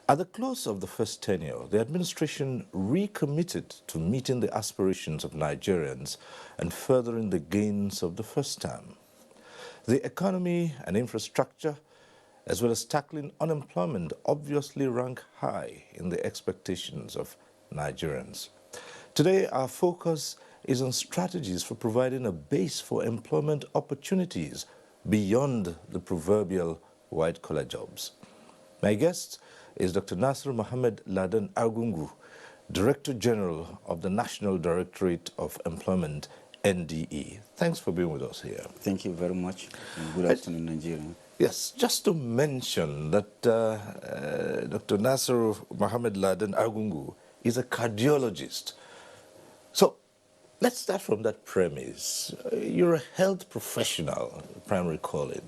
At the close of the first tenure, the administration recommitted to meeting the aspirations of Nigerians and furthering the gains of the first term. The economy and infrastructure, as well as tackling unemployment, obviously rank high in the expectations of Nigerians. Today, our focus is on strategies for providing a base for employment opportunities beyond the proverbial white-collar jobs. My guest is Dr. Nasiru Ladan Argungu, Director General of the National Directorate of Employment, NDE. Thanks for being with us here. Thank you very much. Good afternoon, Nigeria. Yes, just to mention that Dr. Nasiru Ladan Argungu is a cardiologist. So let's start from that premise. You're a health professional, primary calling.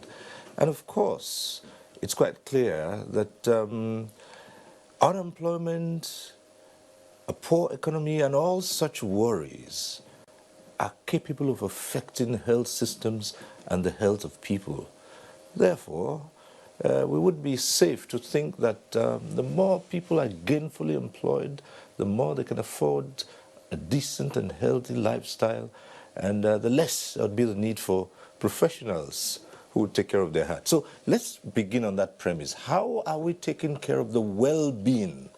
And of course, it's quite clear that unemployment, a poor economy, and all such worries are capable of affecting health systems and the health of people. Therefore, we would be safe to think that the more people are gainfully employed, the more they can afford a decent and healthy lifestyle, and the less there would be the need for professionals who would take care of their heart. So let's begin on that premise. How are we taking care of the well-being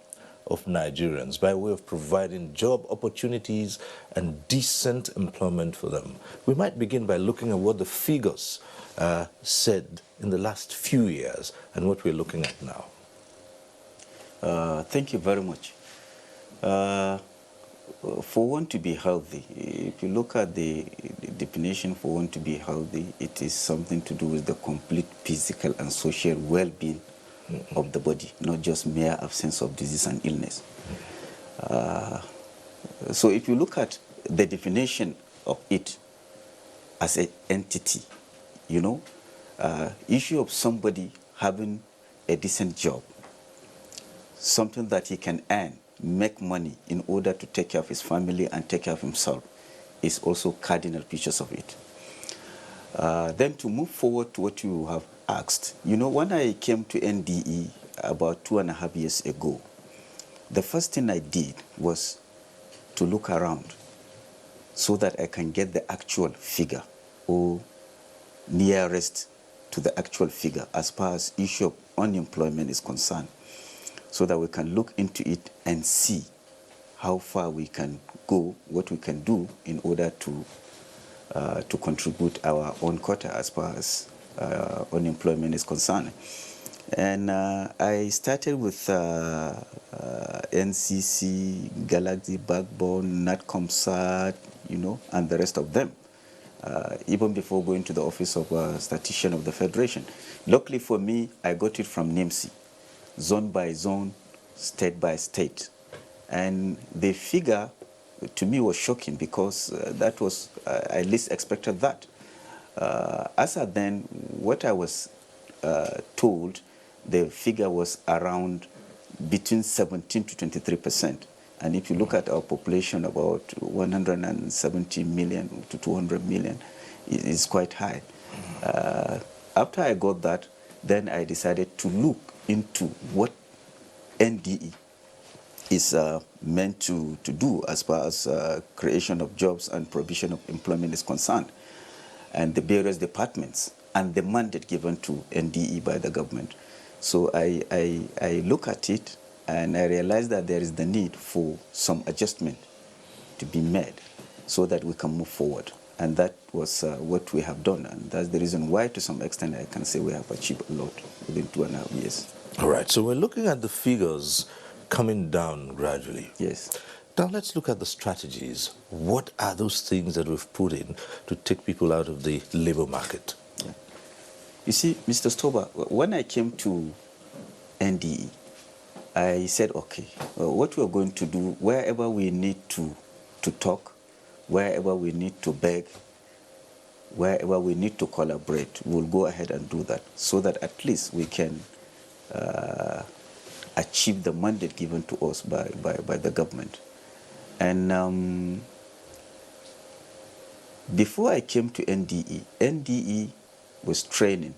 of Nigerians by way of providing job opportunities and decent employment for them? We might begin by looking at what the figures said in the last few years and what we're looking at now. Thank you very much. For one to be healthy, if you look at the definition for one to be healthy, it is something to do with the complete physical and social well-being of the body, not just mere absence of disease and illness. So if you look at the definition of it as an entity, you know, issue of somebody having a decent job, something that he can earn, make money in order to take care of his family and take care of himself is also cardinal features of it. Then to move forward to what you have asked, you know, when I came to NDE about 2.5 years ago, the first thing I did was to look around so that I can get the actual figure or nearest to the actual figure as far as issue of unemployment is concerned, so that we can look into it and see how far we can go, what we can do in order to contribute our own quota as far as unemployment is concerned. And I started with NCC, Galaxy Backbone, NatComSat, you know, and the rest of them, even before going to the Office of Statistician of the Federation. Luckily for me, I got it from NIMSI, zone by zone, state by state. And the figure to me was shocking because that was, I least expected that. As at then, what I was told, the figure was around between 17 to 23%. And if you look at our population, about 170 million to 200 million, it is quite high. After I got that, then I decided to look into what NDE is meant to do as far as creation of jobs and provision of employment is concerned, and the various departments and the mandate given to NDE by the government. So I look at it and I realize that there is the need for some adjustment to be made so that we can move forward. And that was what we have done. And that's the reason why, to some extent, I can say we have achieved a lot within 2.5 years. All right, so we're looking at the figures coming down gradually. Yes. Now let's look at the strategies. What are those things that we've put in to take people out of the labor market? Yeah. You see, Mr. Stober, when I came to NDE, I said, okay, what we're going to do, wherever we need to talk, wherever we need to beg, wherever we need to collaborate, we'll go ahead and do that so that at least we can achieve the mandate given to us by the government. And before I came to NDE was training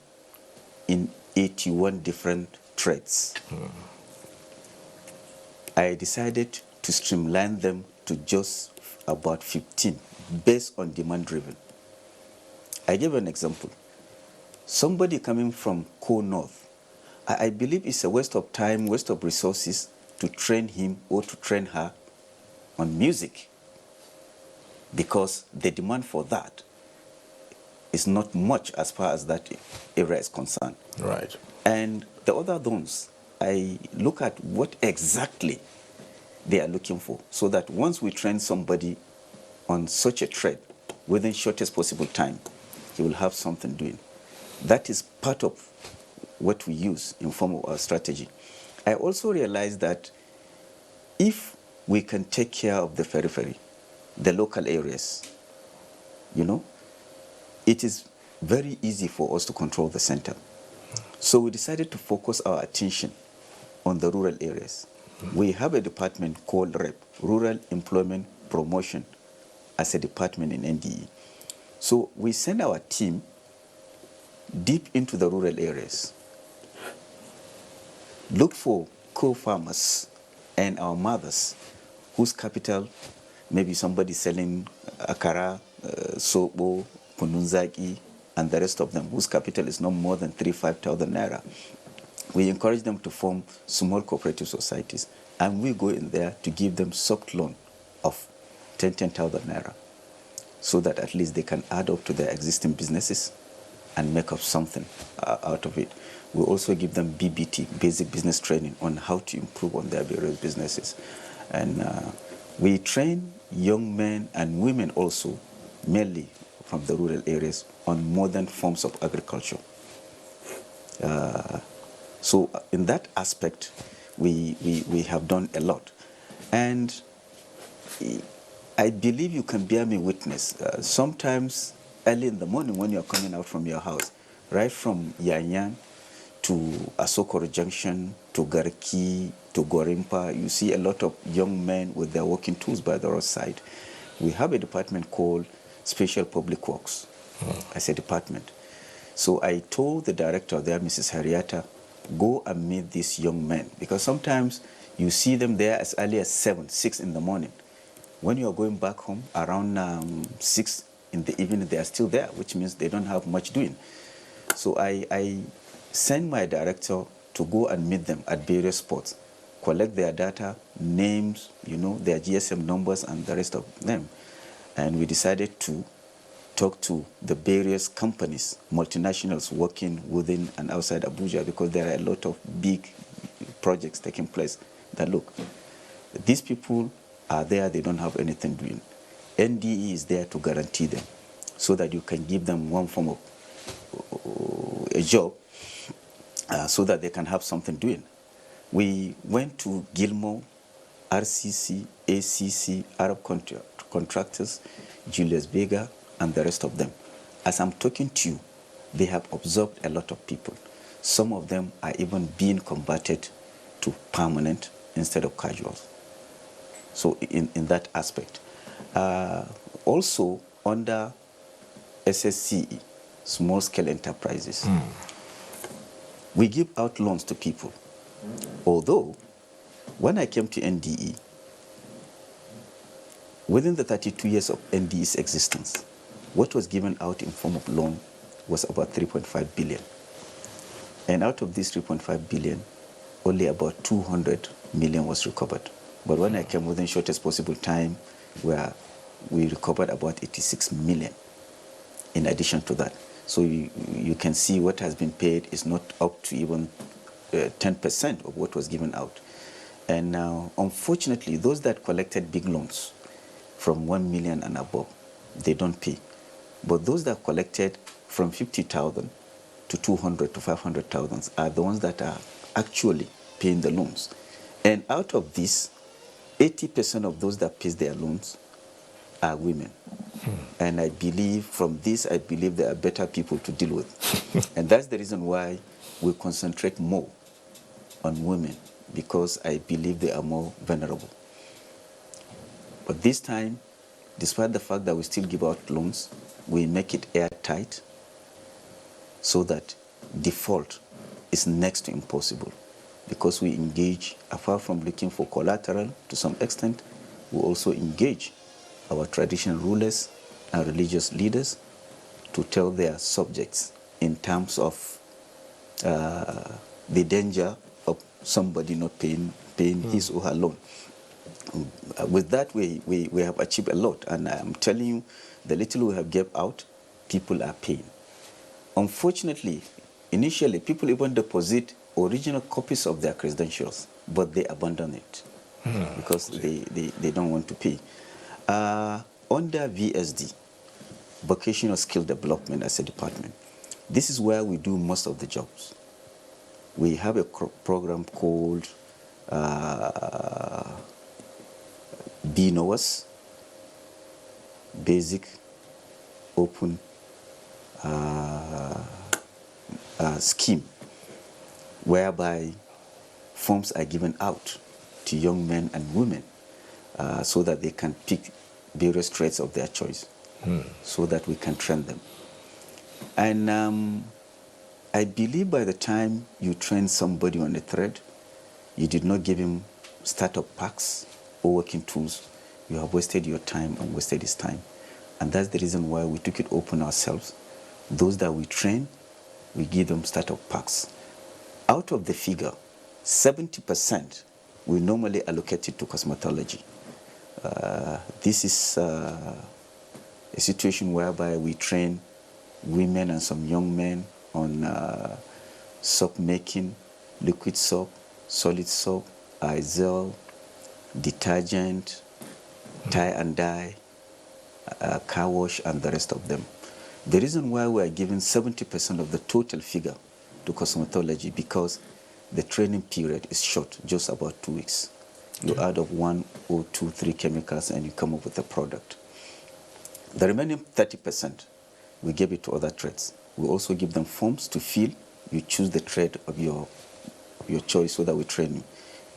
in 81 different trades. I decided to streamline them to just about 15 based on demand driven. I give an example. Somebody coming from Core North, I believe it's a waste of time, waste of resources to train him or to train her on music, because the demand for that is not much as far as that area is concerned. Right. And the other ones, I look at what exactly they are looking for, so that once we train somebody on such a trade within shortest possible time, he will have something doing. That is part of what we use in form of our strategy. I also realize that if we can take care of the periphery, the local areas, it is very easy for us to control the center. So we decided to focus our attention on the rural areas. We have a department called REP, Rural Employment Promotion, as a department in NDE. So we send our team deep into the rural areas, look for co-farmers and our mothers whose capital, maybe somebody selling akara, sobo, pununzaki, and the rest of them, whose capital is not more than 5,000 naira. We encourage them to form small cooperative societies, and we go in there to give them soft loan of 10,000 naira, so that at least they can add up to their existing businesses and make up something out of it. We also give them BBT, basic business training, on how to improve on their various businesses. And we train young men and women also, mainly from the rural areas, on modern forms of agriculture. So in that aspect, we have done a lot. And I believe you can bear me witness. Sometimes early in the morning when you're coming out from your house, right from Yanyan to Asokoro Junction, to Garki, to Gorimpa, you see a lot of young men with their working tools by the roadside. We have a department called Special Public Works as a department. So I told the director there, Mrs. Harrietta, go and meet these young men, because sometimes you see them there as early as 6 in the morning. When you are going back home around 6 in the evening, they are still there, which means they don't have much doing. So I send my director to go and meet them at various spots, collect their data, names, their GSM numbers and the rest of them. And we decided to talk to the various companies, multinationals working within and outside Abuja, because there are a lot of big projects taking place that, look, these people are there, they don't have anything doing. NDE is there to guarantee them, so that you can give them one form of a job, so that they can have something doing. We went to Gilmore, RCC, ACC, Arab Contractors, Julius Vega, and the rest of them. As I'm talking to you, they have absorbed a lot of people. Some of them are even being converted to permanent instead of casuals. So in that aspect. Also under SSCE, Small Scale Enterprises, we give out loans to people. Although, when I came to NDE, within the 32 years of NDE's existence, what was given out in form of loan was about 3.5 billion. And out of this 3.5 billion, only about 200 million was recovered. But when I came within shortest possible time, we recovered about 86 million in addition to that. So you can see what has been paid is not up to even 10% of what was given out. And now, unfortunately, those that collected big loans from 1 million and above, they don't pay. But those that collected from 50,000 to 200 to 500,000 are the ones that are actually paying the loans. And out of this, 80% of those that pay their loans are women. And I believe from this, I believe there are better people to deal with. And that's the reason why we concentrate more on women, because I believe they are more vulnerable. But this time, despite the fact that we still give out loans, we make it airtight so that default is next to impossible. because we engage, apart from looking for collateral to some extent, we also engage our traditional rulers and religious leaders to tell their subjects in terms of the danger of somebody not paying his or her loan. With that, we have achieved a lot, and I'm telling you, the little we have gave out, people are paying. Unfortunately, initially, people even deposit original copies of their credentials, but they abandon it because they don't want to pay. Under VSD, Vocational Skill Development as a department, this is where we do most of the jobs. We have a program called BNOS, Basic Open Scheme, whereby forms are given out to young men and women so that they can pick various trades of their choice, so that we can train them. And I believe by the time you train somebody on a thread, you did not give him startup packs or working tools, you have wasted your time and wasted his time. And that's the reason why we took it open ourselves. Those that we train, we give them startup packs. Out of the figure, 70% we normally allocate it to cosmetology. This is a situation whereby we train women and some young men on soap making, liquid soap, solid soap, Izal, detergent, tie and dye, car wash, and the rest of them. The reason why we are giving 70% of the total figure to cosmetology, because the training period is short, just about 2 weeks. You add up 1 or 2, 3 chemicals and you come up with a product. The remaining 30%, we give it to other trades. We also give them forms to fill. You choose the trade of your choice so that we train you.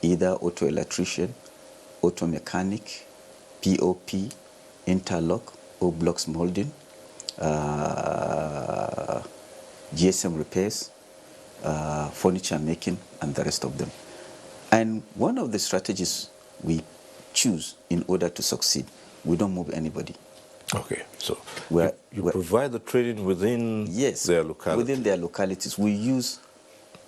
Either auto electrician, auto mechanic, POP, interlock, or blocks molding, GSM repairs, furniture making, and the rest of them. And one of the strategies we choose in order to succeed, we don't move anybody. Okay, so We're provide the training within their locality. Within their localities. We use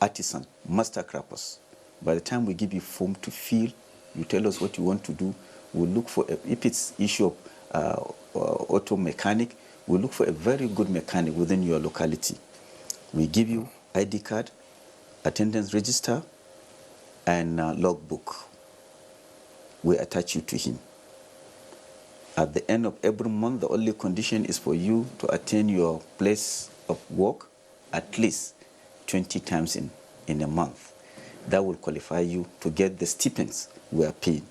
artisan, master crafters. By the time we give you form to fill, you tell us what you want to do. We look for, if it's issue of auto mechanic, we look for a very good mechanic within your locality. We give you ID card, attendance register, and logbook. We attach you to him. At the end of every month, the only condition is for you to attend your place of work at least 20 times in a month. That will qualify you to get the stipends we are paying.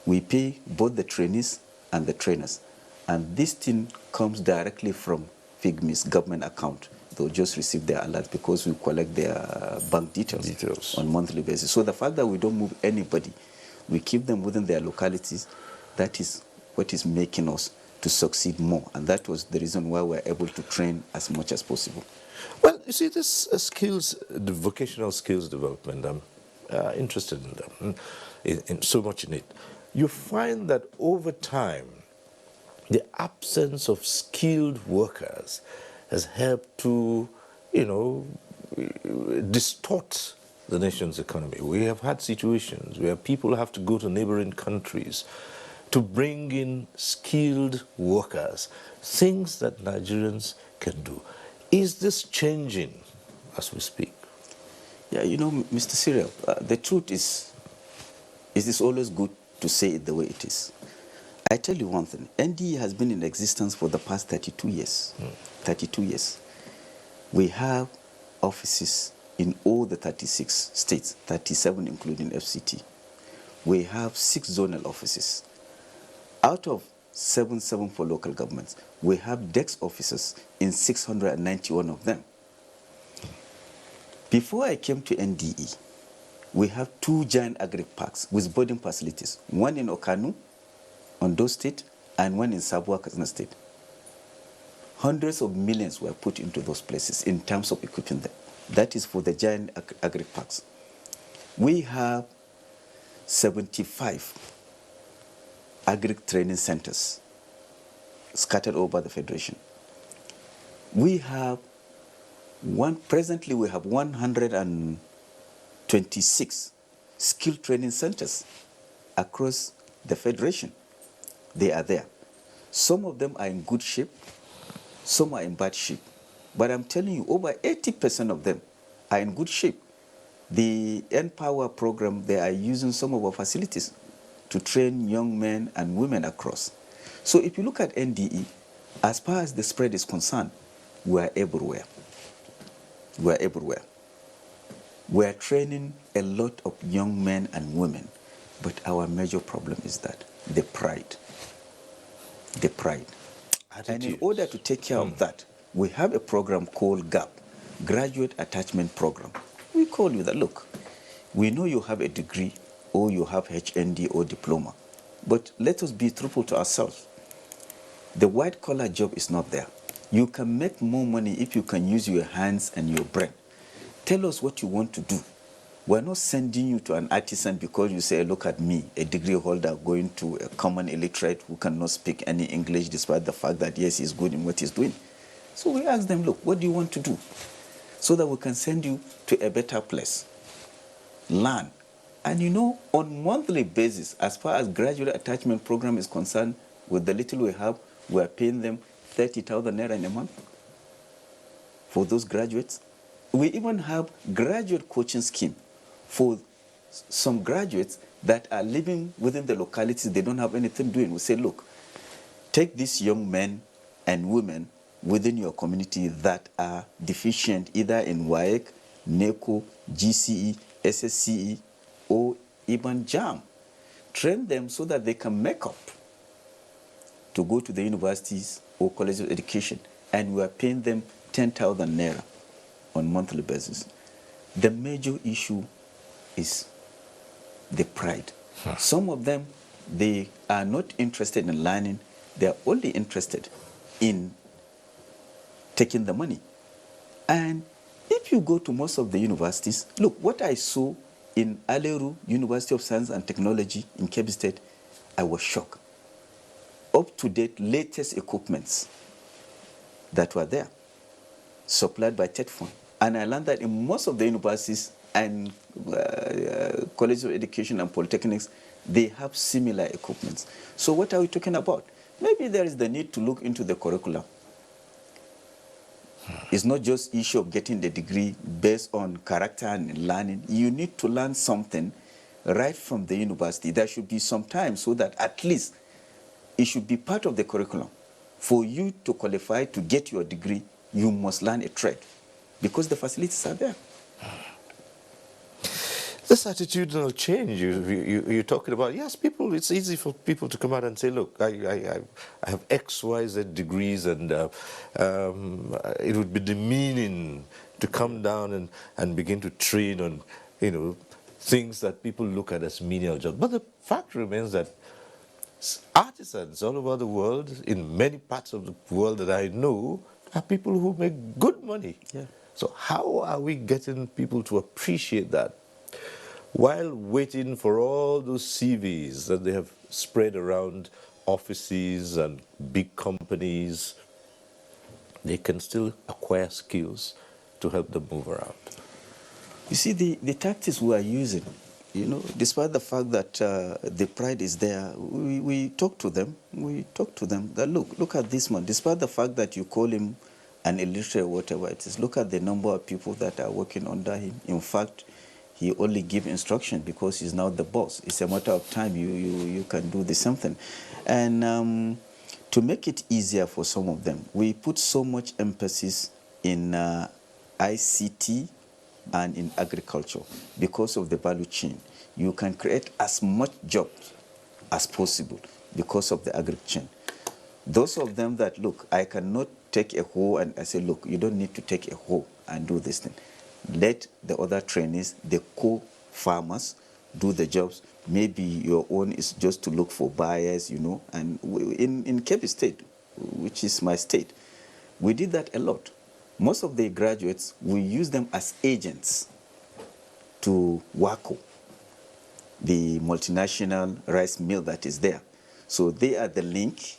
We pay both the trainees and the trainers. And this thing comes directly from FIGMI's government account. They'll just receive their alert because we collect their bank details on a monthly basis. So the fact that we don't move anybody, we keep them within their localities, that is what is making us to succeed more. And that was the reason why we're able to train as much as possible. Well, you see, this the vocational skills development, I'm interested in them, in so much in it. You find that over time, the absence of skilled workers has helped to, distort the nation's economy. We have had situations where people have to go to neighboring countries to bring in skilled workers, things that Nigerians can do. Is this changing as we speak? Yeah, Mr. Cyril, the truth is it is always good to say it the way it is. I tell you one thing, NDE has been in existence for the past 32 years. 32 years. We have offices in all the 36 states, 37 including FCT. We have 6 zonal offices. Out of 77 for local governments, we have DEX officers in 691 of them. Before I came to NDE, we have 2 giant agri parks with boarding facilities, one in Okanu, Ondo State, and one in Sabwa, Katsina State. Hundreds of millions were put into those places in terms of equipping them. That is for the giant agri parks. We have 75 agri training centers scattered over the Federation. We have presently we have 126 skill training centers across the Federation. They are there. Some of them are in good shape, some are in bad shape. But I'm telling you, over 80% of them are in good shape. The Empower program, they are using some of our facilities to train young men and women across. So if you look at NDE, as far as the spread is concerned, we are everywhere. We are everywhere. We are training a lot of young men and women, but our major problem is that the pride. The pride. And in order to take care of that, we have a program called GAP, Graduate Attachment Program. We call you that, look, we know you have a degree or you have HND or diploma, but let us be truthful to ourselves. The white collar job is not there. You can make more money if you can use your hands and your brain. Tell us what you want to do. We're not sending you to an artisan because you say, look at me, a degree holder going to a common illiterate who cannot speak any English despite the fact that, yes, he's good in what he's doing. So we ask them, look, what do you want to do? So that we can send you to a better place. Learn. And you know, on monthly basis, as far as graduate attachment program is concerned, with the little we have, we are paying them 30,000 naira in a month for those graduates. We even have graduate coaching scheme for some graduates that are living within the localities, they don't have anything doing. We say, look, take these young men and women within your community that are deficient either in WAEC, NECO, GCE, SSCE, or even JAM. Train them so that they can make up to go to the universities or colleges of education, and we are paying them 10,000 naira on monthly basis. The major issue is the pride. Some of them, they are not interested in learning. They are only interested in taking the money. And if you go to most of the universities, look, what I saw in Aleru, University of Science and Technology in Kebbi State, I was shocked. Up-to-date, latest equipments that were there, supplied by TETFON. And I learned that in most of the universities and colleges of education and polytechnics, they have similar equipments. So what are we talking about? Maybe there is the need to look into the curriculum. It's not just issue of getting the degree based on character and learning. You need to learn something right from the university. There should be some time so that at least it should be part of the curriculum. For you to qualify to get your degree, you must learn a trade because the facilities are there. This attitudinal change you're talking about, yes, people, it's easy for people to come out and say, look, I have X, Y, Z degrees, and it would be demeaning to come down and begin to train on, things that people look at as menial jobs. But the fact remains that artisans all over the world, in many parts of the world that I know, are people who make good money. Yeah. So how are we getting people to appreciate that while waiting for all those CVs that they have spread around offices and big companies? They can still acquire skills to help them move around. You see, the tactics we are using, despite the fact that the pride is there, we talk to them. We talk to them that, look at this man. Despite the fact that you call him an illiterate or whatever it is, look at the number of people that are working under him. In fact, he only gives instruction because he's now the boss. It's a matter of time you can do the something. And to make it easier for some of them, we put so much emphasis in ICT and in agriculture because of the value chain. You can create as much jobs as possible because of the agri chain. Those of them that, look, I cannot take a hoe, and I say, look, you don't need to take a hoe and do this thing. Let the other trainees, the co-farmers, do the jobs. Maybe your own is just to look for buyers, And in Kebbi State, which is my state, we did that a lot. Most of the graduates, we use them as agents to Waco, the multinational rice mill that is there. So they are the link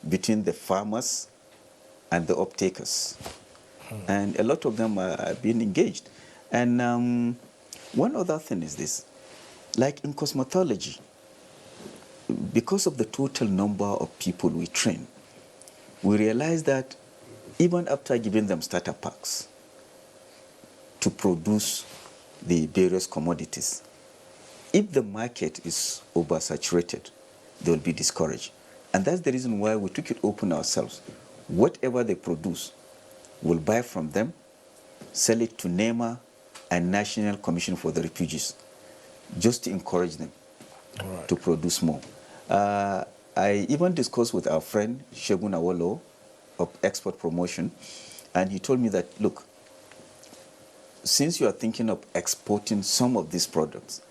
between the farmers and the off-takers. And a lot of them are being engaged. And one other thing is this, like in cosmetology, because of the total number of people we train, we realize that even after giving them starter packs to produce the various commodities, if the market is oversaturated, they will be discouraged. And that's the reason why we took it open ourselves. Whatever they produce, we'll buy from them, sell it to NEMA and National Commission for the Refugees, just to encourage them to produce more. I even discussed with our friend Shegun Awolo of Export Promotion, and he told me that, look, since you are thinking of exporting some of these products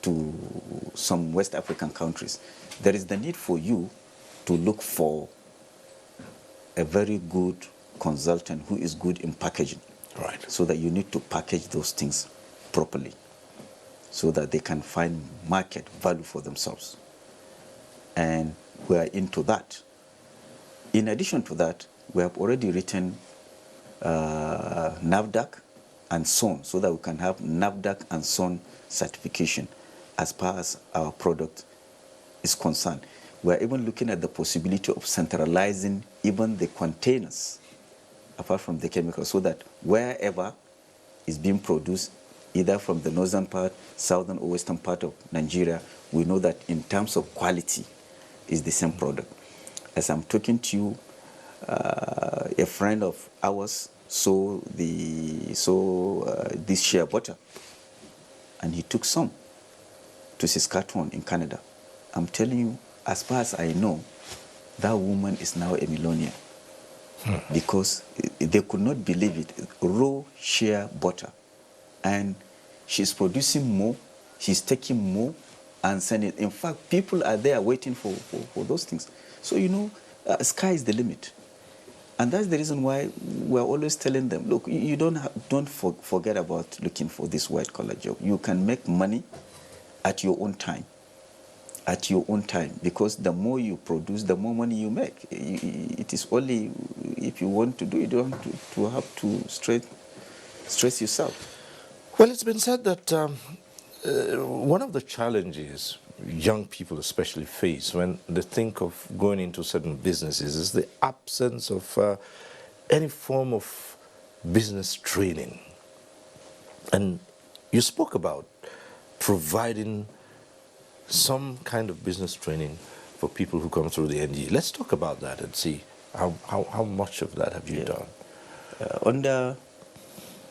to some West African countries, there is the need for you to look for a very good consultant who is good in packaging. Right. So that you need to package those things properly so that they can find market value for themselves. And we are into that. In addition to that, we have already written NAFDAC and SON so that we can have NAFDAC and SON certification as far as our product is concerned. We are even looking at the possibility of centralizing even the containers apart from the chemicals, so that wherever is being produced, either from the northern part, southern or western part of Nigeria, we know that in terms of quality is the same product. As I'm talking to you, a friend of ours saw this shea butter, and he took some to Saskatchewan in Canada. I'm telling you, as far as I know, that woman is now a millionaire. Because they could not believe it. Raw shea butter. And she's producing more, she's taking more and sending it. In fact, people are there waiting for those things. So, sky is the limit. And that's the reason why we're always telling them, look, you don't forget about looking for this white-collar job. You can make money at your own time. At your own time, because the more you produce, the more money you make. It is only if you want to do it, you don't have to stress yourself. Well, it's been said that one of the challenges young people especially face when they think of going into certain businesses is the absence of any form of business training. And you spoke about providing some kind of business training for people who come through the NG. Let's talk about that and see how much of that have you done? Under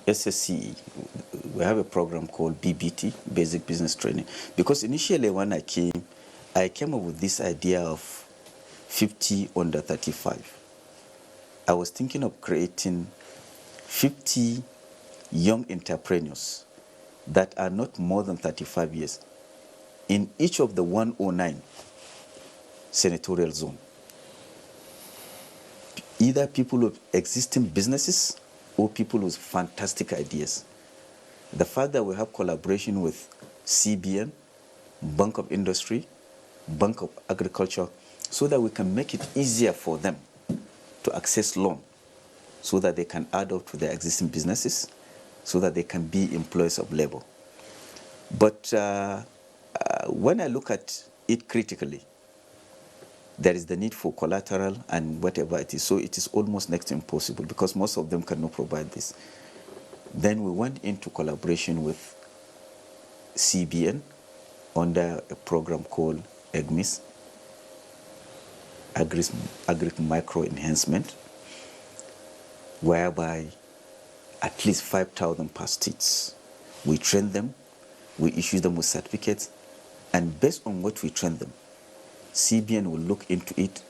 SSCE, we have a program called BBT, Basic Business Training. Because initially when I came up with this idea of 50 under 35. I was thinking of creating 50 young entrepreneurs that are not more than 35 years in each of the 109 senatorial zone. Either people with existing businesses or people with fantastic ideas. The fact that we have collaboration with CBN, Bank of Industry, Bank of Agriculture, so that we can make it easier for them to access loan, so that they can add up to their existing businesses, so that they can be employees of labor. But when I look at it critically, there is the need for collateral and whatever it is. So it is almost next to impossible because most of them cannot provide this. Then we went into collaboration with CBN under a program called EGMIS, Agri Micro Enhancement, whereby at least 5,000 per states. We train them, we issue them with certificates, and based on what we train them, CBN will look into it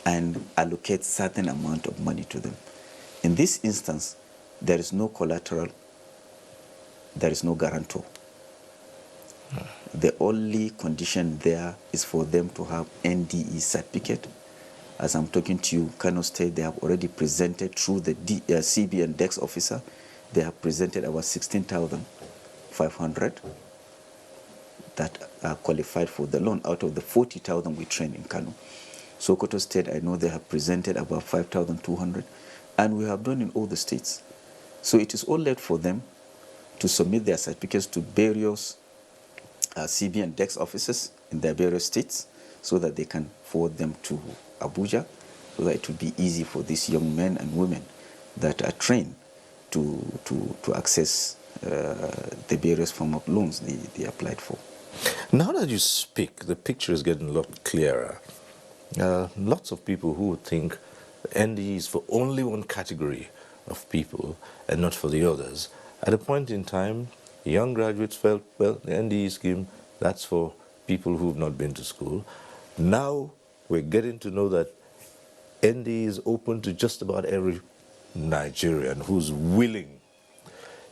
and allocate certain amount of money to them. In this instance, there is no collateral, there is no guarantor. The only condition there is for them to have NDE certificate. As I'm talking to you, Kano State, they have already presented through the CBN DEX officer, they have presented about 16,000 500 that are qualified for the loan out of the 40,000 we train in Kano. Sokoto State, I know they have presented about 5,200, and we have done in all the states. So it is all left for them to submit their certificates to various CB and DEX offices in their various states so that they can forward them to Abuja, so that it will be easy for these young men and women that are trained to access the various form of loans they applied for. Now that you speak, the picture is getting a lot clearer. Lots of people who would think NDE is for only one category of people and not for the others. At a point in time, young graduates felt, well, the NDE scheme, that's for people who have not been to school. Now we're getting to know that NDE is open to just about every Nigerian who's willing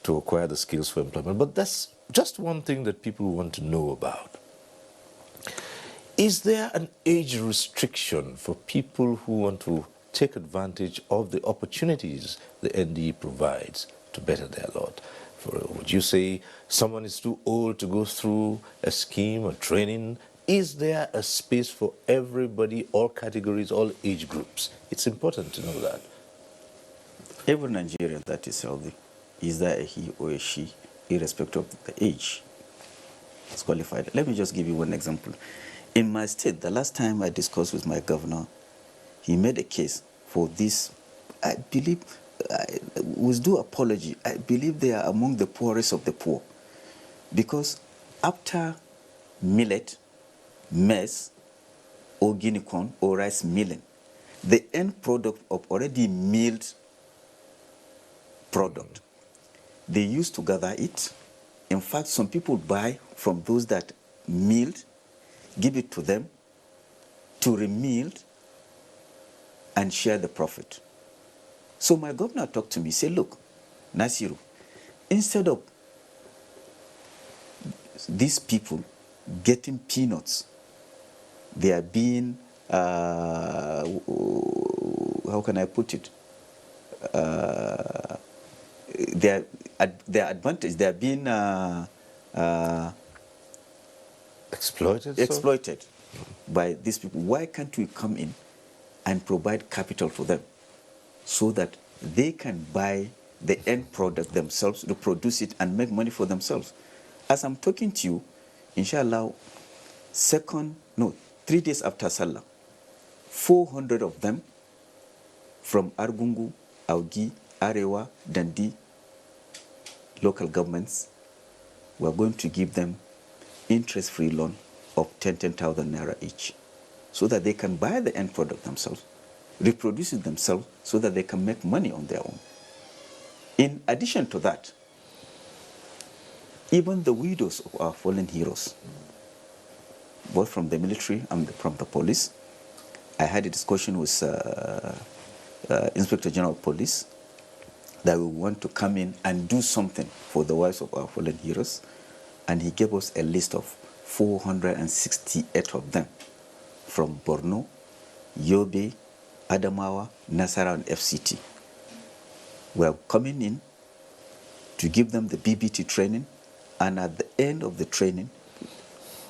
to acquire the skills for employment. But that's just one thing that people want to know about. Is there an age restriction for people who want to take advantage of the opportunities the NDE provides to better their lot? Would you say someone is too old to go through a scheme or training? Is there a space for everybody, all categories, all age groups? It's important to know that. Every Nigerian that is healthy, is there a he or a she, irrespective of the age, is qualified. Let me just give you one example. In my state, the last time I discussed with my governor, he made a case for this. I believe, with due apology, I believe they are among the poorest of the poor. Because after millet, maize, or guinea corn, or rice milling, the end product of already milled product, they used to gather it. In fact, some people buy from those that milled, give it to them to remilled and share the profit. So my governor talked to me, said, look, Nasiru, instead of these people getting peanuts, they are being, how can I put it? Their advantage, they are being exploited by these people. Why can't we come in and provide capital for them so that they can buy the end product themselves, reproduce it, and make money for themselves? As I'm talking to you, inshallah, 3 days after Salah, 400 of them from Argungu, Augi, Arewa, Dandi, local governments, we're going to give them interest-free loan of 10,000 naira each, so that they can buy the end product themselves, reproduce it themselves, so that they can make money on their own. In addition to that, even the widows of our fallen heroes, both from the military and from the police, I had a discussion with Inspector General of Police that we want to come in and do something for the wives of our fallen heroes, and he gave us a list of 468 of them from Borno, Yobe, Adamawa, Nasarawa, and FCT. We are coming in to give them the BBT training, and at the end of the training,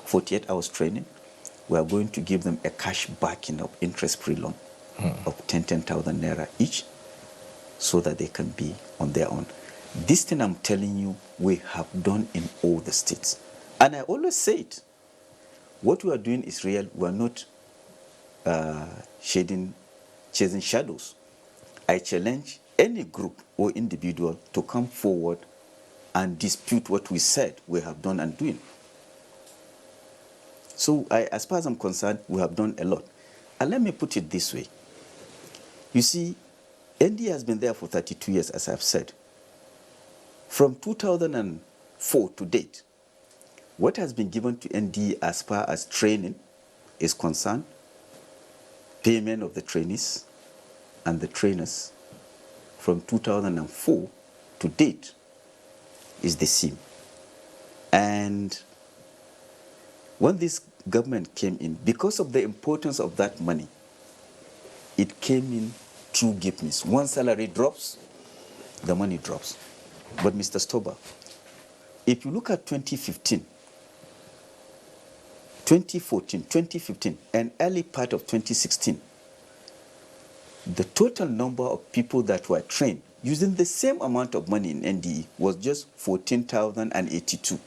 48 hours training, we are going to give them a cash backing of interest-free loan of 10,000 naira each, so that they can be on their own. This thing I'm telling you, we have done in all the states. And I always say it, what we are doing is real. We are not chasing shadows. I challenge any group or individual to come forward and dispute what we said we have done and doing. So as far as I'm concerned, we have done a lot. And let me put it this way. You see, NDA has been there for 32 years, as I've said. From 2004 to date, what has been given to NDA as far as training is concerned, payment of the trainees and the trainers from 2004 to date is the same. And when this government came in, because of the importance of that money, it came in through gifts. One salary drops, the money drops. But Mr. Stober, If you look at 2015, 2014, 2015, and early part of 2016, the total number of people that were trained using the same amount of money in NDE was just 14,082.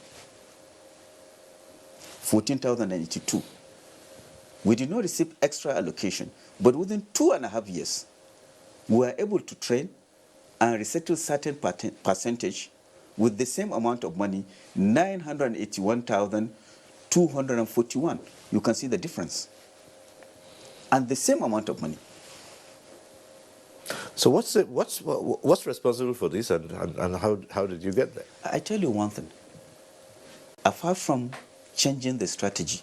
14,082. We did not receive extra allocation, but within 2.5 years, we were able to train and resettle certain percentage with the same amount of money, 981,241. You can see the difference. And the same amount of money. So what's responsible for this, and how did you get there? I tell you one thing. Apart from changing the strategy,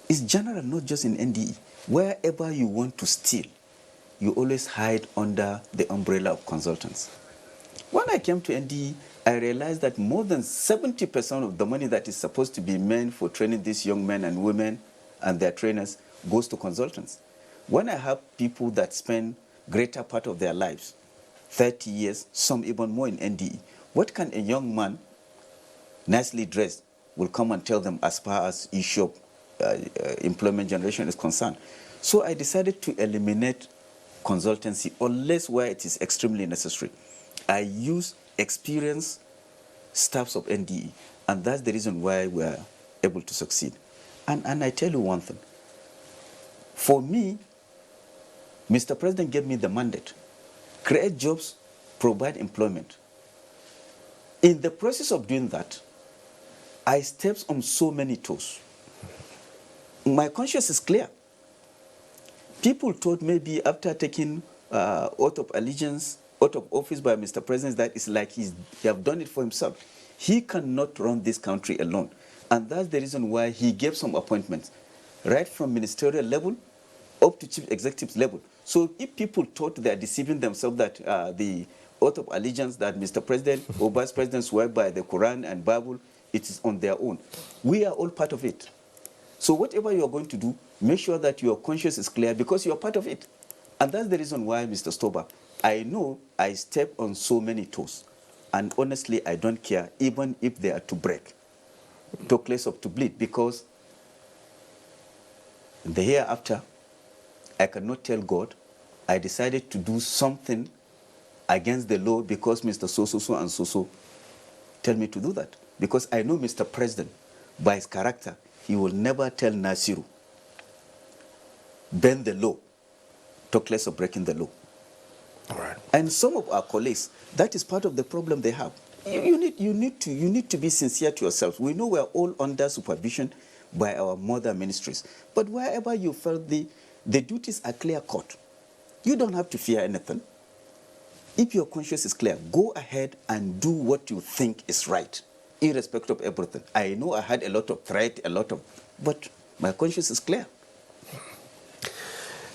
it's general, not just in NDE. Wherever you want to steal, you always hide under the umbrella of consultants. When I came to NDE, I realized that more than 70% of the money that is supposed to be meant for training these young men and women and their trainers goes to consultants. When I have people that spend greater part of their lives, 30 years, some even more in NDE, what can a young man, nicely dressed, will come and tell them as far as issue of employment generation is concerned? So I decided to eliminate consultancy unless where it is extremely necessary. I use experienced staffs of NDE, and that's the reason why we are able to succeed. And I tell you one thing. For me, Mr. President gave me the mandate: create jobs, provide employment. In the process of doing that, I stepped on so many toes. My conscience is clear. People thought maybe after taking oath of allegiance, oath of office by Mr. President, that it's like he have done it for himself. He cannot run this country alone. And that's the reason why he gave some appointments, right from ministerial level up to chief executive level. So if people thought they are deceiving themselves that the oath of allegiance that Mr. President or Vice President swear by the Quran and Bible, it is on their own. We are all part of it. So whatever you are going to do, make sure that your conscience is clear because you are part of it. And that's the reason why, Mr. Stober, I know I step on so many toes. And honestly, I don't care, even if they are to break, to place up to bleed, because the hereafter, I cannot tell God, I decided to do something against the law because Mr. So and so tell me to do that. Because I know Mr. President, by his character, he will never tell Nasiru, bend the law, talk less of breaking the law. All right. And some of our colleagues, that is part of the problem they have. You need to be sincere to yourselves. We know we are all under supervision by our mother ministries. But wherever you felt the duties are clear cut, you don't have to fear anything. If your conscience is clear, go ahead and do what you think is right, irrespective of everything. I know I had a lot of threat, but my conscience is clear.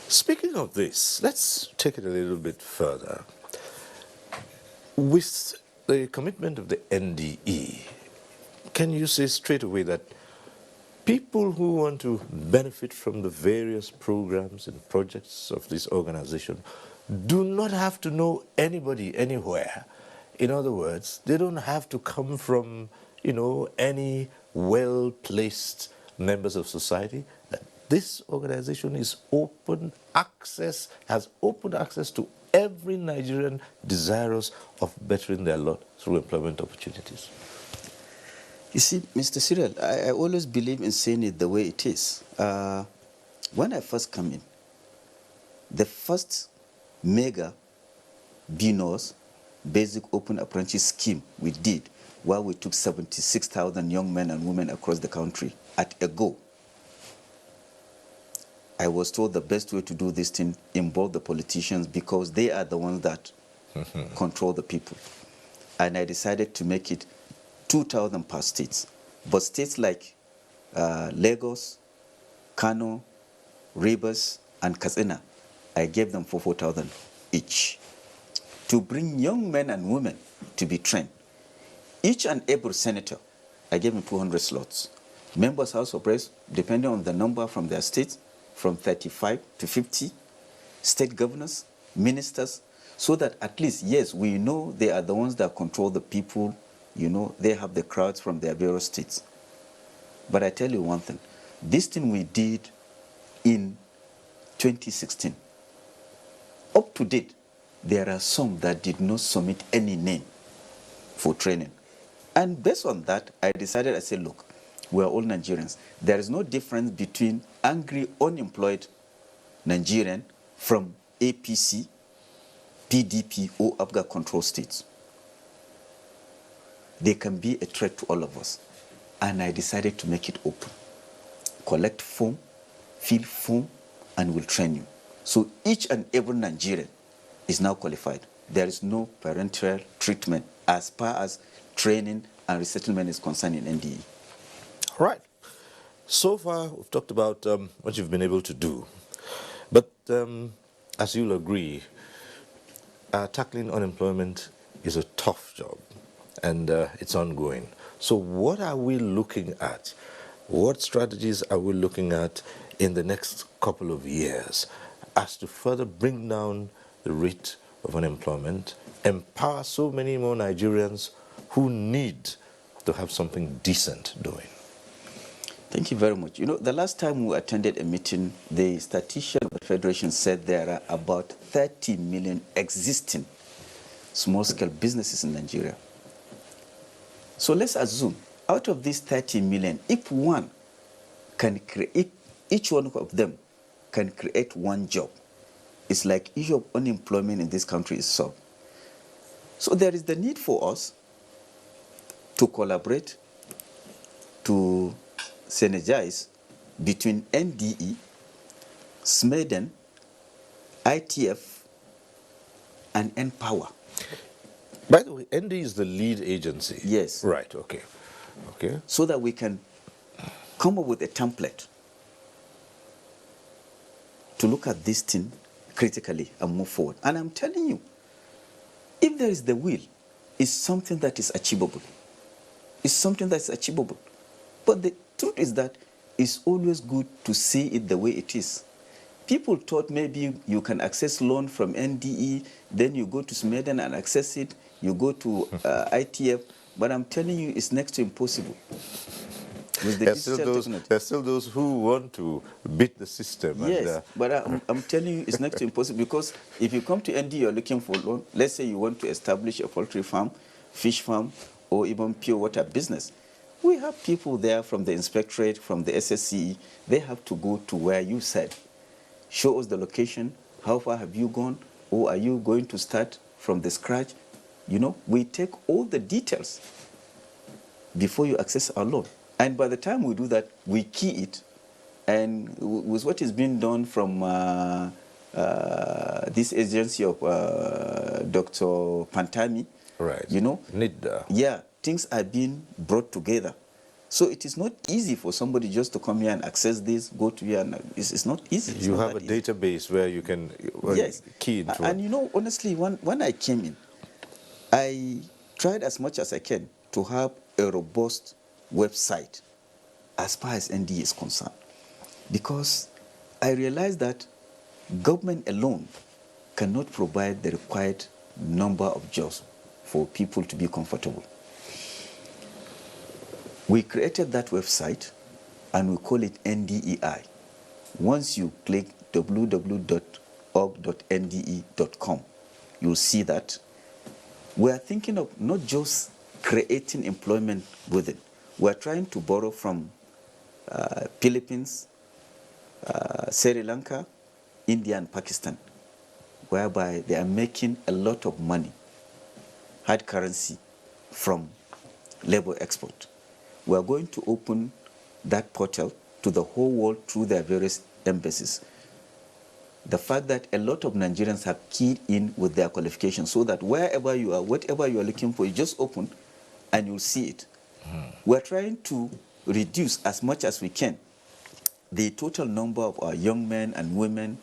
Speaking of this, let's take it a little bit further. With the commitment of the NDE, can you say straight away that people who want to benefit from the various programs and projects of this organization do not have to know anybody anywhere? In other words, they don't have to come from, any well-placed members of society. That this organization is has open access to every Nigerian desirous of bettering their lot through employment opportunities. You see, Mr. Cyril, I always believe in saying it the way it is. When I first came in, the first mega BNOS, Basic Open Apprentice Scheme, we did, where we took 76,000 young men and women across the country at a go. I was told the best way to do this thing involve the politicians because they are the ones that control the people. And I decided to make it 2,000 per states. But states like Lagos, Kano, Rivers, and Katsina, I gave them 4,000 each to bring young men and women to be trained. Each and every senator, I gave them 200 slots. Members, House of Reps, depending on the number from their states, from 35 to 50, state governors, ministers, so that at least, yes, we know they are the ones that control the people they have the crowds from their various states. But I tell you one thing, this thing we did in 2016, up to date, there are some that did not submit any name for training. And based on that, I said, look, we are all Nigerians. There is no difference between angry, unemployed Nigerian from APC, PDP, or APGA control states. They can be a threat to all of us. And I decided to make it open. Collect form, fill form, and we'll train you. So each and every Nigerian is now qualified. There is no parental treatment as far as training and resettlement is concerned in NDE. All right. So far, we've talked about what you've been able to do. But as you'll agree, tackling unemployment is a tough job, and it's ongoing. So what are we looking at? What strategies are we looking at in the next couple of years as to further bring down the rate of unemployment, empower so many more Nigerians who need to have something decent doing? Thank you very much. The last time we attended a meeting, the statistician of the Federation said there are about 30 million existing small-scale businesses in Nigeria. So let's assume, out of these 30 million, if one can create, each one of them can create one job, it's like issue of unemployment in this country is solved. So there is the need for us to collaborate, to synergize between NDE, SMEDEN, ITF, and NPower. By the way, ND is the lead agency. Yes. Right, okay. Okay. So that we can come up with a template to look at this thing critically and move forward. And I'm telling you, if there is the will, it's something that is achievable. It's something that's achievable. But the truth is that it's always good to see it the way it is. People thought maybe you can access loan from NDE, then you go to SMEDEN and access it, you go to ITF, but I'm telling you it's next to impossible. With the There's still those who want to beat the system. Yes, but I'm telling you it's next to impossible, because if you come to NDE, you're looking for loan. Let's say you want to establish a poultry farm, fish farm, or even pure water business. We have people there from the inspectorate, from the SSCE. They have to go to where you said. Show us the location. How far have you gone? Or are you going to start from the scratch? We take all the details before you access our loan. And by the time we do that, we key it. And with what is being done from this agency of Dr. Pantami, right. NIDA. Yeah, things are being brought together. So it is not easy for somebody just to come here and access this, go to here, and it's not easy. It's you not have a easy. database where you can Yes. key into And honestly, when I came in, I tried as much as I can to have a robust website as far as NDE is concerned. Because I realized that government alone cannot provide the required number of jobs for people to be comfortable. We created that website and we call it NDEI. Once you click www.org.nde.com, you'll see that we are thinking of not just creating employment within. We're trying to borrow from Philippines, Sri Lanka, India, and Pakistan, whereby they are making a lot of money, hard currency, from labor export. We are going to open that portal to the whole world through their various embassies. The fact that a lot of Nigerians have keyed in with their qualifications, so that wherever you are, whatever you are looking for, you just open and you'll see it. We're trying to reduce as much as we can the total number of our young men and women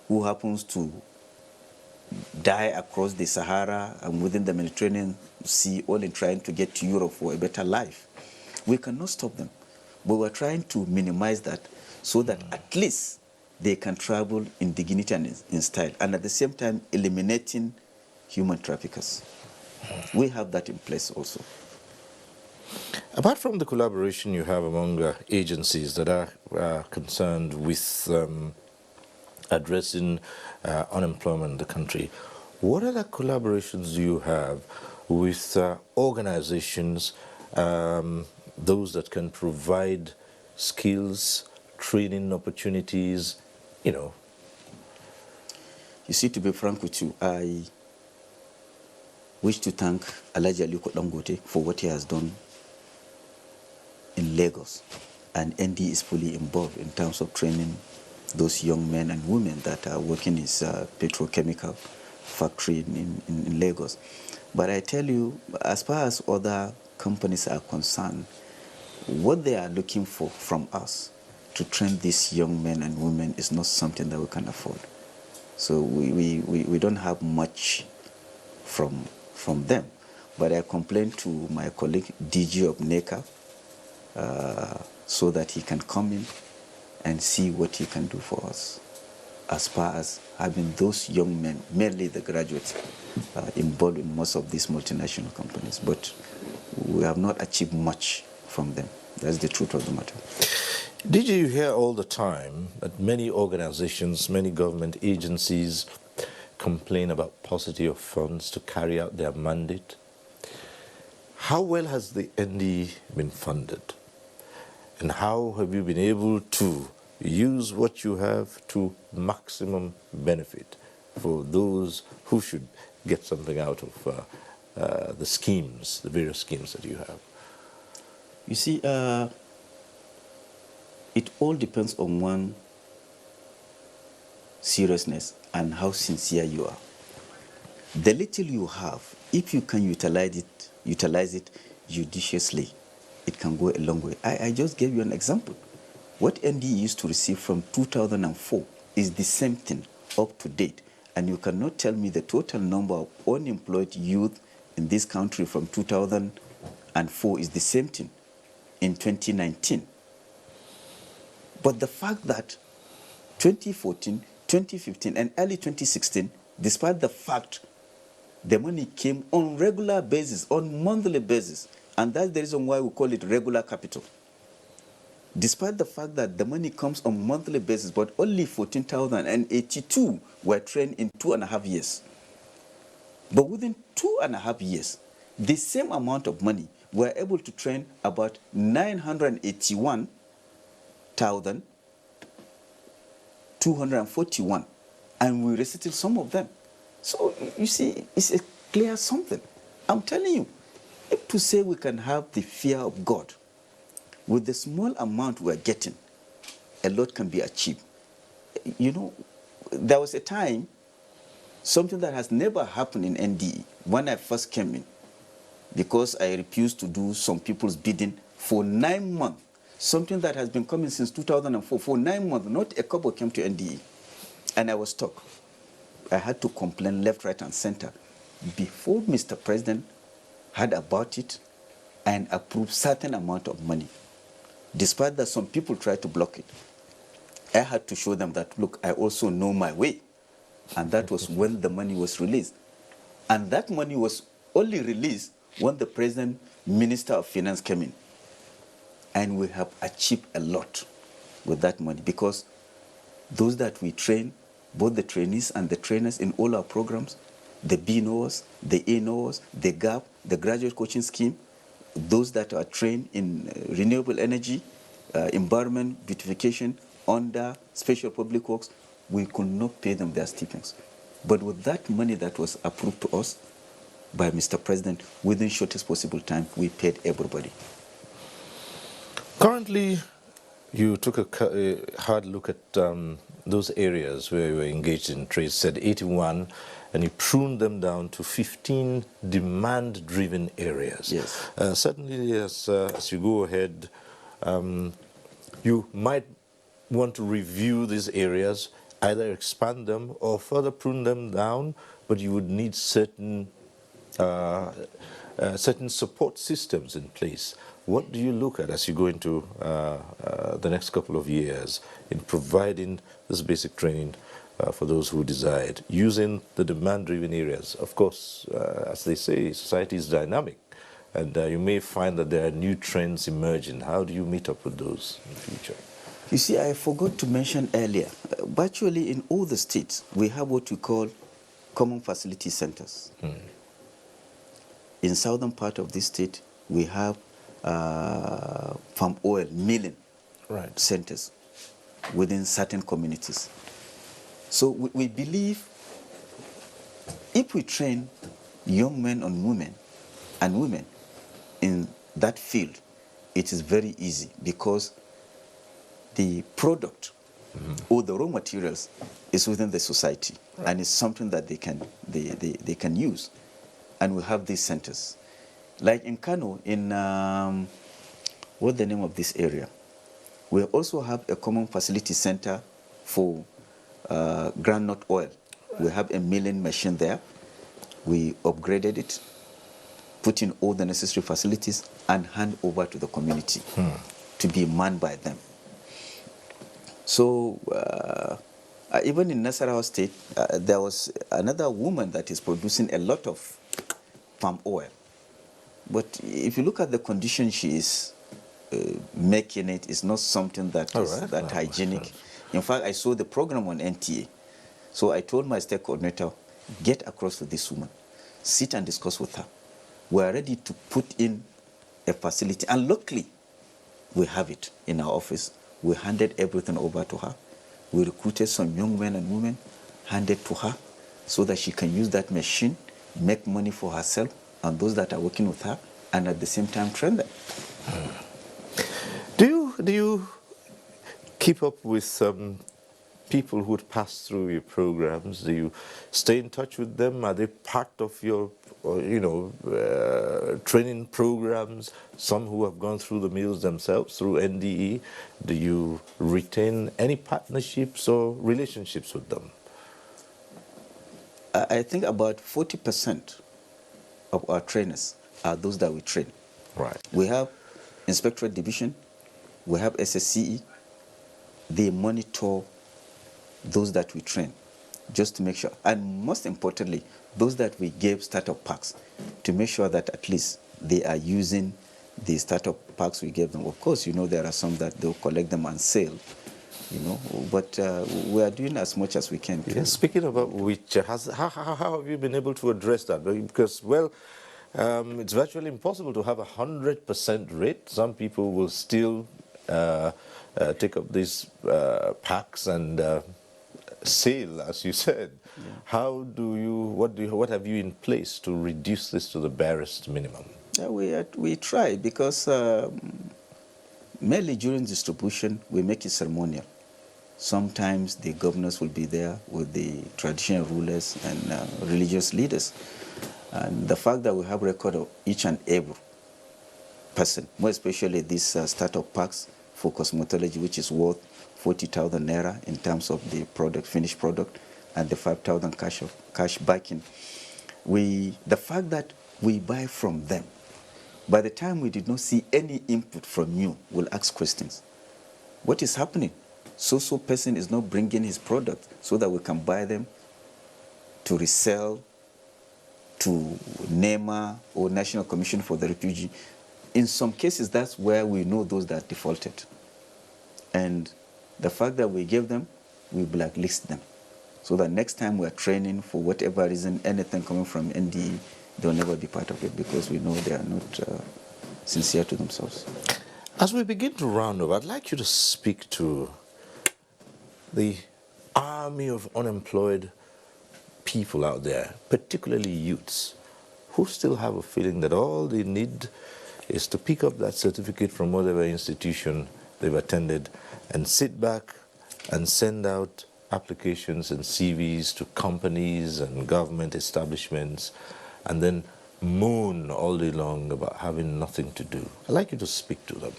who happens to die across the Sahara and within the Mediterranean Sea, all in trying to get to Europe for a better life. We cannot stop them, but we're trying to minimize that so that at least they can travel in dignity and in style, and at the same time eliminating human traffickers. We have that in place also. Apart from the collaboration you have among agencies that are concerned with addressing unemployment in the country, what other collaborations do you have with organizations, those that can provide skills, training opportunities, you know? You see, to be frank with you, I wish to thank Alhaji Aliko Dangote for what he has done in Lagos. And ND is fully involved in terms of training those young men and women that are working in his petrochemical factory in Lagos. But I tell you, as far as other companies are concerned, what they are looking for from us to train these young men and women is not something that we can afford. So we don't have much from them. But I complained to my colleague DG of NECA so that he can come in and see what he can do for us as far as having those young men, mainly the graduates, involved in most of these multinational companies. But we have not achieved much from them. That's the truth of the matter. Did you hear all the time that many organizations, many government agencies complain about paucity of funds to carry out their mandate? How well has the ND been funded? And how have you been able to use what you have to maximum benefit for those who should get something out of the schemes, the various schemes that you have? You see, it all depends on one seriousness and how sincere you are. The little you have, if you can utilize it judiciously, it can go a long way. I just gave you an example. What ND used to receive from 2004 is the same thing up to date. And you cannot tell me the total number of unemployed youth in this country from 2004 is the same thing in 2019. But the fact that 2014, 2015, and early 2016, despite the fact the money came on regular basis, on monthly basis, and that's the reason why we call it regular capital. Despite the fact that the money comes on monthly basis, but only 14,082 were trained in 2.5 years. But within 2.5 years, the same amount of money, were able to train about 981,241, and we recited some of them. So you see, it's a clear something. I'm telling you, if to say we can have the fear of God, with the small amount we're getting, a lot can be achieved. You know, there was a time, something that has never happened in NDE, when I first came in, because I refused to do some people's bidding for 9 months, something that has been coming since 2004, for 9 months, not a couple came to NDE, and I was stuck. I had to complain left, right, and center before Mr. President heard about it and approved certain amount of money. Despite that, some people tried to block it. I had to show them that, look, I also know my way. And that was when the money was released. And that money was only released when the President, Minister of Finance came in. And we have achieved a lot with that money, because those that we train, both the trainees and the trainers in all our programs, the BNOs, the ANOs, the GAP, the graduate coaching scheme, those that are trained in renewable energy, environment, beautification, under special public works, we could not pay them their stipends. But with that money that was approved to us by Mr. President, within shortest possible time, we paid everybody. Currently, you took a hard look at those areas where you were engaged in trade, said 81, and you pruned them down to 15 demand-driven areas. Yes. Certainly, as you go ahead, you might want to review these areas, either expand them or further prune them down, but you would need certain certain support systems in place. What do you look at as you go into the next couple of years in providing this basic training for those who desire it, using the demand-driven areas. Of course, as they say, society is dynamic, and you may find that there are new trends emerging. How do you meet up with those in the future? You see, I forgot to mention earlier, virtually in all the states, we have what we call common facility centers. In southern part of this state, we have palm oil milling centers within certain communities. So we believe if we train young men and women in that field, it is very easy because the product or the raw materials is within the society and it's something that they can use. And we have these centers. Like in Kano, in what's the name of this area? We also have a common facility center for groundnut oil. We have a milling machine there. We upgraded it, put in all the necessary facilities, and hand over to the community to be manned by them. So even in Nasarawa State, there was another woman that is producing a lot of palm oil. But if you look at the condition she is making it, it's not something that is that hygienic. In fact, I saw the program on NTA. So I told my state coordinator, get across to this woman, sit and discuss with her. We are ready to put in a facility. And luckily, we have it in our office. We handed everything over to her. We recruited some young men and women, handed to her so that she can use that machine, make money for herself and those that are working with her, and at the same time train them. Do you keep up with people who would pass through your programs? Do you stay in touch with them? Are they part of your, training programs? Some who have gone through the mills themselves through NDE. Do you retain any partnerships or relationships with them? I think about 40% of our trainers are those that we train. Right. We have Inspectorate Division, we have SSCE. They monitor those that we train just to make sure. And most importantly, those that we gave startup packs to make sure that at least they are using the startup packs we gave them. Of course, there are some that they'll collect them and sell, but we are doing as much as we can. Yes, speaking about which, how have you been able to address that? Because, it's virtually impossible to have 100% rate. Some people will still take up these packs and sale, as you said. Yeah. What have you in place to reduce this to the barest minimum? Yeah, we try because mainly during distribution we make it ceremonial. Sometimes the governors will be there with the traditional rulers and religious leaders. And the fact that we have record of each and every person, more especially these startup packs for cosmetology, which is worth 40,000 naira in terms of the finished product, and the 5,000 cash backing. The fact that we buy from them, by the time we did not see any input from you, we'll ask questions. What is happening? So person is not bringing his product so that we can buy them to resell to NEMA or National Commission for the Refugee. In some cases, that's where we know those that defaulted. And the fact that we gave them, we blacklist them. So that next time we're training, for whatever reason, anything coming from NDE, they'll never be part of it because we know they are not sincere to themselves. As we begin to round up, I'd like you to speak to the army of unemployed people out there, particularly youths, who still have a feeling that all they need is to pick up that certificate from whatever institution they've attended and sit back and send out applications and CVs to companies and government establishments and then moan all day long about having nothing to do. I'd like you to speak to them.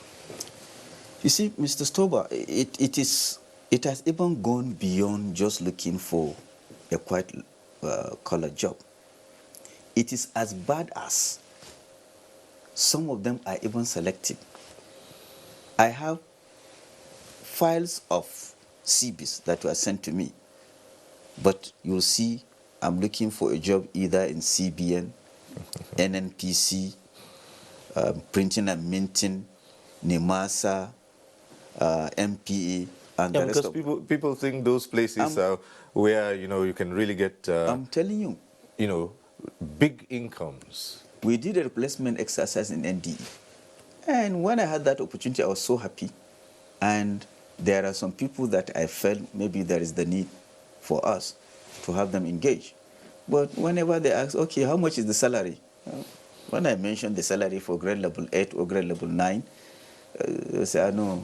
You see, Mr. Stober, it has even gone beyond just looking for a white-collar job. It is as bad as some of them are even selective. I have files of CVs that were sent to me. But you'll see I'm looking for a job either in CBN, NNPC, printing and minting, NIMASA, MPA, and Yeah, the rest because of them. people think those places I'm, are where, you can really get, I'm telling you, you know, big incomes. we did a replacement exercise in NDE. And when I had that opportunity, I was so happy. And there are some people that I felt maybe there is the need for us to have them engage. But whenever they ask, okay, how much is the salary? When I mentioned the salary for grade level 8 or grade level 9, they say, no,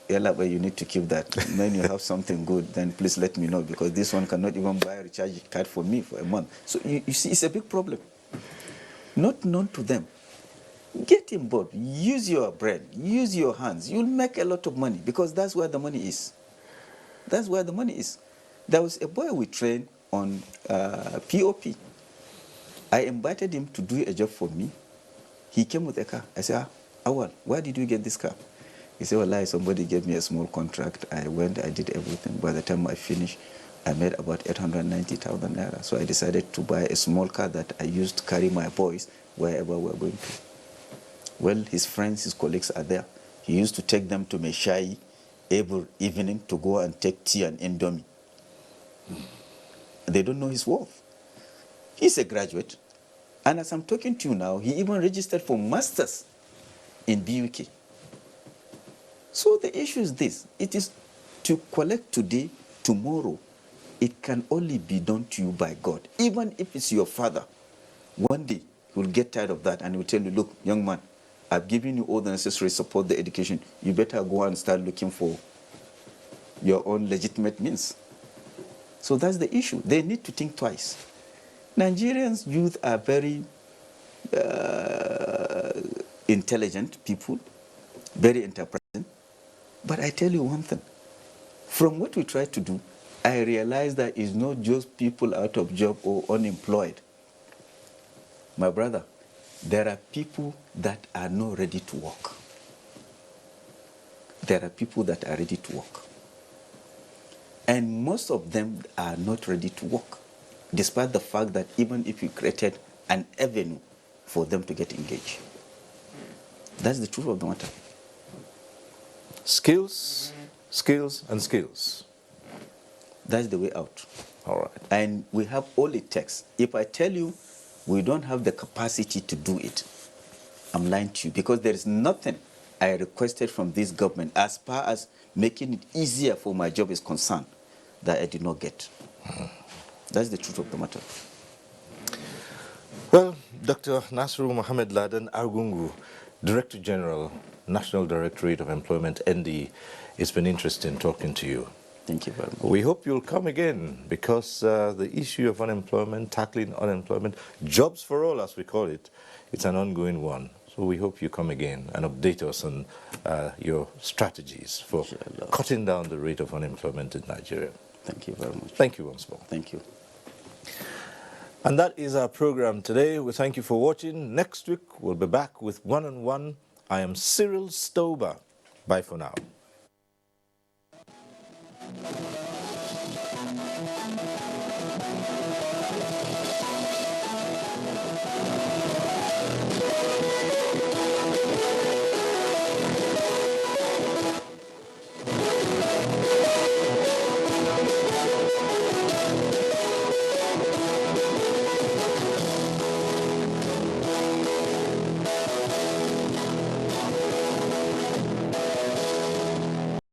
but you need to keep that. When you have something good, then please let me know, because this one cannot even buy a recharge card for me for a month. So you see, it's a big problem. Not known to them. Get involved. Use your brain. Use your hands. You'll make a lot of money, because that's where the money is. That's where the money is. There was a boy we trained on POP. I invited him to do a job for me. He came with a car. I said, Awal, where did you get this car? He said, well, somebody gave me a small contract. I went, I did everything. By the time I finished, I made about 890,000 naira. So I decided to buy a small car that I used to carry my boys wherever we're going to. Well, his friends, his colleagues are there. He used to take them to Meshai every evening to go and take tea and indomie. They don't know his worth. He's a graduate. And as I'm talking to you now, he even registered for masters in BUK. So the issue is this. It is to collect today, tomorrow. It can only be done to you by God. Even if it's your father, one day he will get tired of that and he will tell you, look, young man, I've given you all the necessary support, the education. You better go and start looking for your own legitimate means. So that's the issue. They need to think twice. Nigerians youth are very intelligent people, very enterprising. But I tell you one thing. From what we try to do, I realize that it's not just people out of job or unemployed. My brother, there are people that are not ready to work. There are people that are ready to work. And most of them are not ready to work, despite the fact that even if you created an avenue for them to get engaged. That's the truth of the matter. Skills, skills, and skills. That's the way out. All right. And we have all it takes. If I tell you we don't have the capacity to do it, I'm lying to you, because there is nothing I requested from this government as far as making it easier for my job is concerned that I did not get. That's the truth of the matter. Well, Dr. Nasiru Mohammed Ladan Argungu, Director General, National Directorate of Employment, ND, it's been interesting talking to you. Thank you very much. We hope you'll come again, because the issue of unemployment, tackling unemployment, jobs for all as we call it, it's an ongoing one. So we hope you come again and update us on your strategies for Inshallah. cutting down the rate of unemployment in Nigeria. Thank you very much. Thank you once more. Thank you. And that is our program today. We thank you for watching. Next week, we'll be back with One on One. I am Cyril Stober. Bye for now.